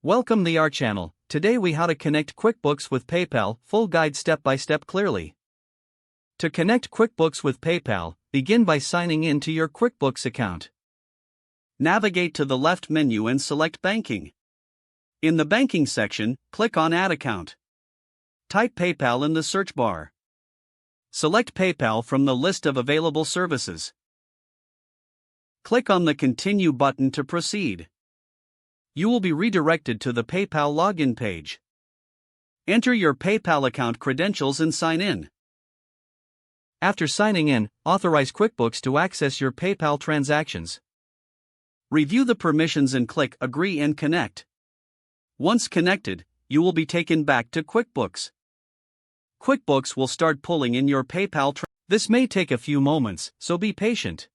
Welcome to our channel. Today we how to connect QuickBooks with PayPal, full guide step by step clearly. To connect QuickBooks with PayPal, begin by signing in to your QuickBooks account. Navigate to the left menu and select Banking. In the Banking section, click on Add Account. Type PayPal in the search bar. Select PayPal from the list of available services. Click on the Continue button to proceed. You will be redirected to the PayPal login page. Enter your PayPal account credentials and sign in. After signing in, authorize QuickBooks to access your PayPal transactions. Review the permissions and click Agree and Connect. Once connected, you will be taken back to QuickBooks. QuickBooks will start pulling in your PayPal. This may take a few moments, so be patient.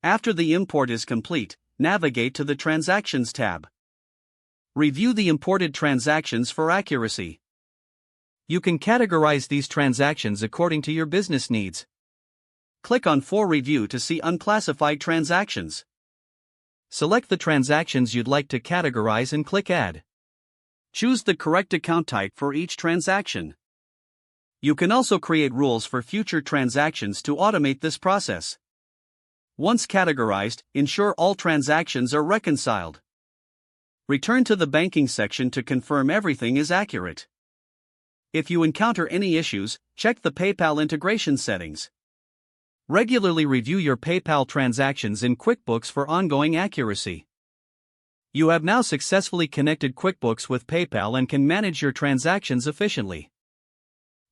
After the import is complete, navigate to the Transactions tab. Review the imported transactions for accuracy. You can categorize these transactions according to your business needs. Click on For Review to see unclassified transactions. Select the transactions you'd like to categorize and click Add. Choose the correct account type for each transaction. You can also create rules for future transactions to automate this process. Once categorized, ensure all transactions are reconciled. Return to the banking section to confirm everything is accurate. If you encounter any issues, check the PayPal integration settings. Regularly review your PayPal transactions in QuickBooks for ongoing accuracy. You have now successfully connected QuickBooks with PayPal and can manage your transactions efficiently.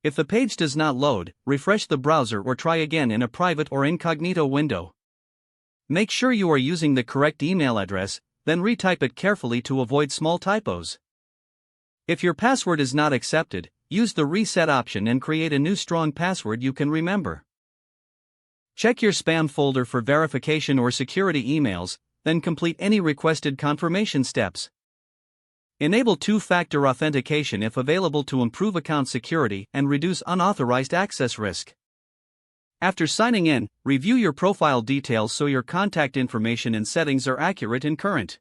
If the page does not load, refresh the browser or try again in a private or incognito window. Make sure you are using the correct email address, then retype it carefully to avoid small typos. If your password is not accepted, use the reset option and create a new strong password you can remember. Check your spam folder for verification or security emails, then complete any requested confirmation steps. Enable two-factor authentication if available to improve account security and reduce unauthorized access risk. After signing in, review your profile details so your contact information and settings are accurate and current.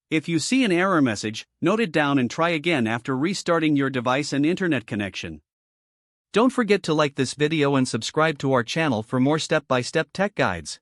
If you see an error message, note it down and try again after restarting your device and internet connection. Don't forget to like this video and subscribe to our channel for more step-by-step tech guides.